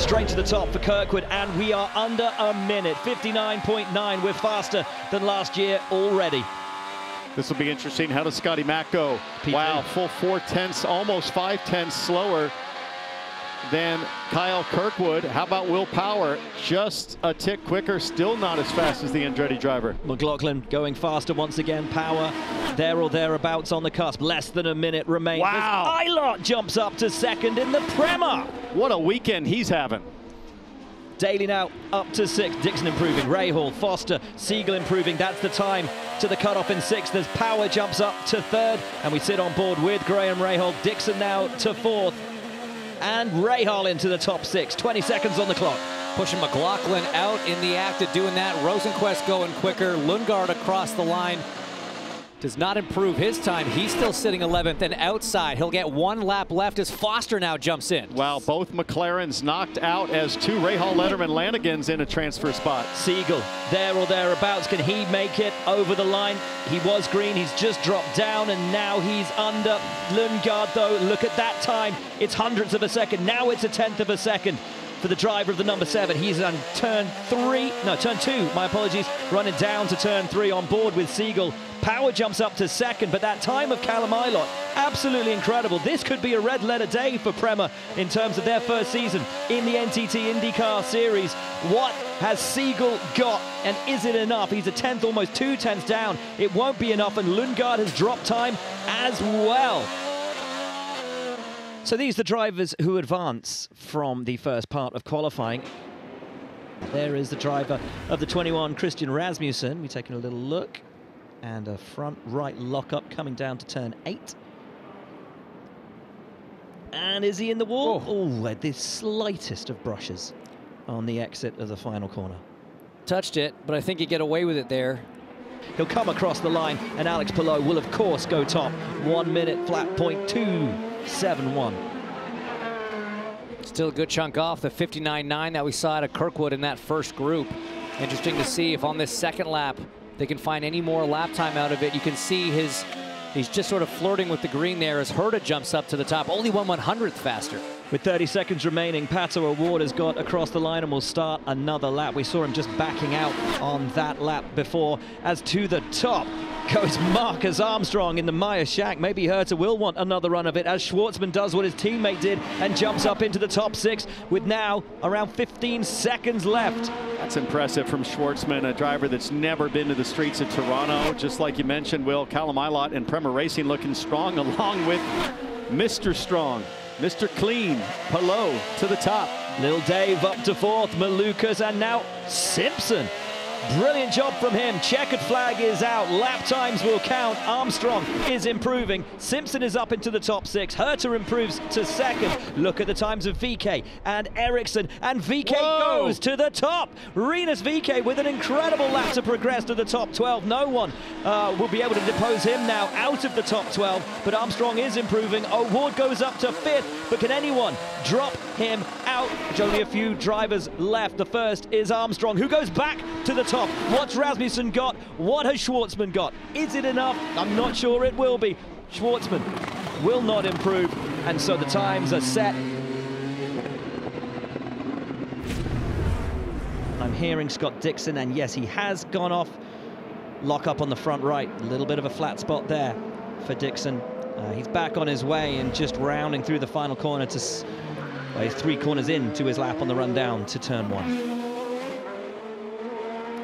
Straight to the top for Kirkwood, and we are under a minute. 59.9. We're faster than last year already. This will be interesting. How does Scotty Mack go? P3. Wow, full 4/10, almost 5/10 slower than Kyle Kirkwood. How about Will Power? Just a tick quicker, still not as fast as the Andretti driver. McLaughlin going faster once again. Power there or thereabouts on the cusp. Less than a minute remains. Wow. Eilert jumps up to second in the Prema. What a weekend he's having. Daly now up to 6th. Dixon improving. Rahal, Foster, Siegel improving. That's the time to the cutoff in 6th. As Power jumps up to 3rd, and we sit on board with Graham Rahal. Dixon now to 4th, and Rahal into the top 6. 20 seconds on the clock. Pushing McLaughlin out in the act of doing that. Rosenquist going quicker. Lundgaard across the line. Does not improve his time. He's still sitting 11th and outside. He'll get 1 lap left as Foster now jumps in. Wow, both McLarens knocked out as 2 Rahal Letterman Lanigans in a transfer spot. Siegel there or thereabouts. Can he make it over the line? He was green. He's just dropped down, and now he's under. Lundgaard, though, look at that time. It's hundredths of a second. Now it's a 10th of a second for the driver of the number 7. He's on turn 2, my apologies, running down to turn 3 on board with Siegel. Power jumps up to 2nd, but that time of Callum Eilert, absolutely incredible. This could be a red letter day for Prema in terms of their first season in the NTT INDYCAR Series. What has Siegel got, and is it enough? He's a 10th, almost 2 tenths down. It won't be enough, and Lundgaard has dropped time as well. So these are the drivers who advance from the first part of qualifying. There is the driver of the 21, Christian Rasmussen. We're taking a little look. And a front right lockup coming down to turn 8. And is he in the wall? Oh, the slightest of brushes on the exit of the final corner. Touched it, but I think you get away with it there. He'll come across the line, and Alex Palou will, of course, go top. 1 minute flat point 271. Still a good chunk off the 59.9 that we saw out of Kirkwood in that first group. Interesting to see if on this second lap they can find any more lap time out of it. You can see he's just sort of flirting with the green there as Herta jumps up to the top. Only 1/100th faster. With 30 seconds remaining, Pato O'Ward has got across the line and will start another lap. We saw him just backing out on that lap before. As to the top goes Marcus Armstrong in the Meyer Shack. Maybe Herta will want another run of it as Schwartzman does what his teammate did and jumps up into the top 6 with now around 15 seconds left. That's impressive from Schwartzman, a driver that's never been to the streets of Toronto. Just like you mentioned, Will, Callum Eilert and Prema Racing looking strong, along with Mr. Strong, Mr. Clean, Palou to the top. Lil Dave up to 4th, Malukas, and now Simpson. Brilliant job from him. Checkered flag is out. Lap times will count. Armstrong is improving. Simpson is up into the top 6. Herta improves to 2nd. Look at the times of VK and Ericsson. And VK goes to the top. Rinus VK with an incredible lap to progress to the top 12. No one will be able to depose him now out of the top 12. But Armstrong is improving. O'Ward goes up to 5th. But can anyone drop him out? There's only a few drivers left. The first is Armstrong, who goes back to the top. What's Rasmussen got? What has Schwartzman got? Is it enough? I'm not sure it will be. Schwartzman will not improve, and so the times are set. I'm hearing Scott Dixon, and yes, he has gone off. Lock up on the front right. A little bit of a flat spot there for Dixon. He's back on his way and just rounding through the final corner to... Well, he's 3 corners into his lap on the run down to turn 1.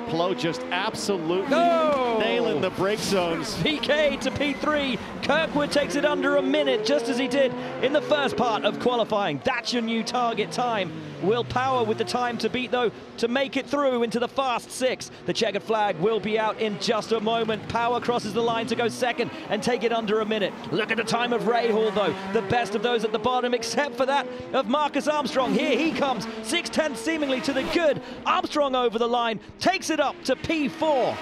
Palou just absolutely nailing the brake zones. PK to P3. Kirkwood takes it under a minute, just as he did in the first part of qualifying. That's your new target time. Will Power with the time to beat, though, to make it through into the fast 6. The checkered flag will be out in just a moment. Power crosses the line to go 2nd and take it under a minute. Look at the time of Rahal, though. The best of those at the bottom, except for that of Marcus Armstrong. Here he comes. 6/10 seemingly to the good. Armstrong over the line, takes it up to P4.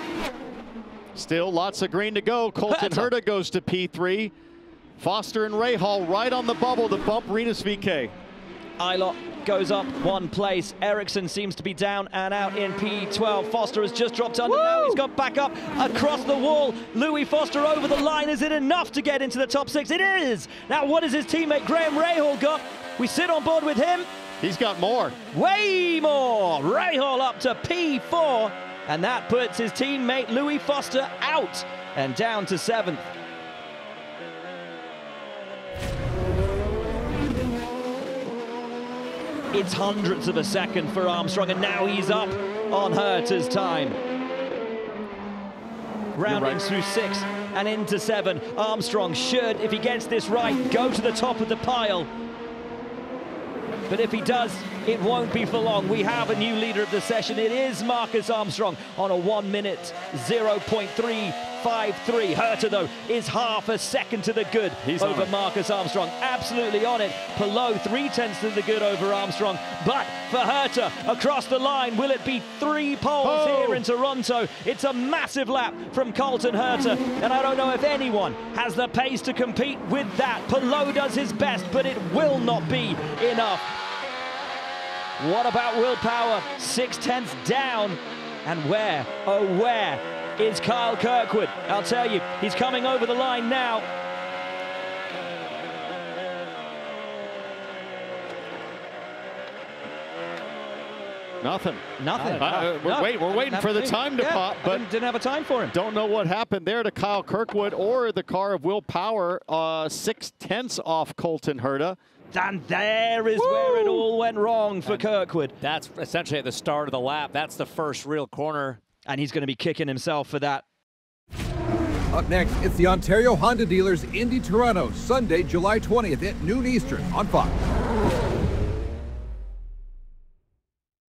Still lots of green to go. Colton Herta goes to P3. Foster and Rahal right on the bubble to bump Rinus VK. Eilert goes up 1 place. Ericsson seems to be down and out in P12. Foster has just dropped under. Now he's got back up across the wall. Louis Foster over the line. Is it enough to get into the top 6? It is. Now what has his teammate Graham Rahal got? We sit on board with him. He's got more. Way more. Rahal up to P4, and that puts his teammate Louis Foster out and down to 7th. It's hundredths of a second for Armstrong, and now he's up on Herta's time. Rounding through 6 and into 7. Armstrong should, if he gets this right, go to the top of the pile. But if he does, it won't be for long. We have a new leader of the session. It is Marcus Armstrong on a 1 minute 0.353. Herta, though, is half a second to the good over Marcus Armstrong. Absolutely on it. Palou 3/10 to the good over Armstrong. But for Herta, across the line, will it be 3 poles here in Toronto? It's a massive lap from Colton Herta, and I don't know if anyone has the pace to compete with that. Palou does his best, but it will not be enough. What about willpower? 6/10 down. And where, oh where, is Kyle Kirkwood? I'll tell you, he's coming over the line now. Nothing. Nothing. We're waiting for the time to pop, but didn't have a time for him. Don't know what happened there to Kyle Kirkwood or the car of Will Power. 6/10 off Colton Herta. And there is where it all went wrong for Kirkwood. That's essentially at the start of the lap. That's the first real corner. And he's going to be kicking himself for that. Up next, it's the Ontario Honda Dealers Indy Toronto, Sunday, July 20th at noon Eastern on Fox.